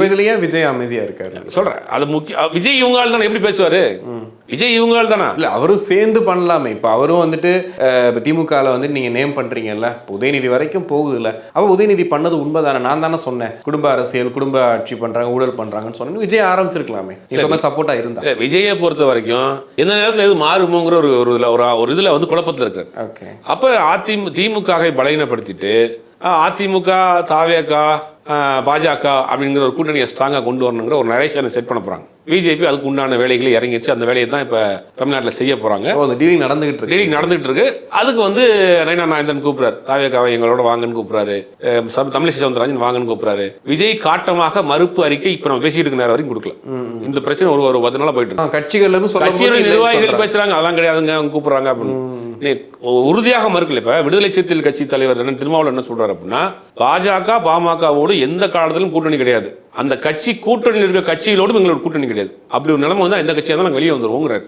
இதுலயே விஜய் அமைதியா இருக்காரு. சொல்றேன் அது முக்கியம். விஜய் இவங்க தானே எப்படி பேசுவாரு? விஜய் இவங்க தானே. இல்ல அவரும் சேர்ந்து பண்ணலாமே. இப்ப அவரும் வந்துட்டு திமுகல வந்து நீங்க நேம் பண்றீங்கல்ல, உதயநிதி வரைக்கும் போகுதுல்ல. அவ உதயநிதி பண்ணது உண்மைதானே, நான் தானே சொன்னேன் குடும்ப அரசியல் குடும்ப ஆட்சி பண்றாங்க ஊழல் பண்றாங்கன்னு சொன்னேன். விஜய் ஆரம்பிச்சிருக்கலாமே, நீ சொன்ன சப்போர்ட்டா இருந்தா. விஜயை பொறுத்த வரைக்கும் எந்த நேரத்தில் எது மாறுமோங்கிற ஒரு இதுல வந்து குழப்பத்தில் இருக்காரு. ஓகே. அப்ப திமுகவை பலகீனப்படுத்திட்டு அதிமுக தாவேகா பாஜக அப்படிங்கிற ஒரு கூட்டணியை ஸ்ட்ராங்காக கொண்டு வரணுங்கிற ஒரு நரேஷனை செட் பண்ண போறாங்க. பிஜேபி அதுக்கு உண்டான வேலைகளை இறங்கிடுச்சு. அந்த வேலையை தான் இப்போ தமிழ்நாட்டில் செய்ய போறாங்க. டீலிங் நடந்துகிட்டு இருக்கு. அதுக்கு வந்து நயனா நாயந்தன் கூப்பிடுறாரு, தாவேகாவை எங்களோட வாங்கன்னு கூப்பிடுறாரு, தமிழிசை சவுந்தரராஜன் வாங்கன்னு கூப்பிடுறாரு. விஜய் காட்டமாக மறுப்பு அறிக்கை இப்போ நம்ம பேசிட்டு இருக்க நேரம் வரைக்கும் கொடுக்கல. இந்த பிரச்சனை ஒரு 10 நாளா போயிட்டு இருக்கு. கட்சிகள் நிர்வாகிகள் பேசுறாங்க, அதான் கிடையாதுங்க அவங்க கூப்பிடுறாங்க அப்படின்னு உறுதியாக மறுக்கல. இப்ப விடுதலை சிறுத்தைகள் கட்சி தலைவர் திருமாவளவன் என்ன சொல்றாரு அப்படின்னா, பாஜக பாமகவோடு எந்த காலத்திலும் கூட்டணி கிடையாது, அந்த கட்சி கூட்டணியில் இருக்க கட்சிகளோடும் எங்களோட கூட்டணி கிடையாது. அப்படி ஒரு நிலைமை வந்து எந்த கட்சியாக தான் நாங்கள் வெளியே வந்துருவோங்கிறாரு.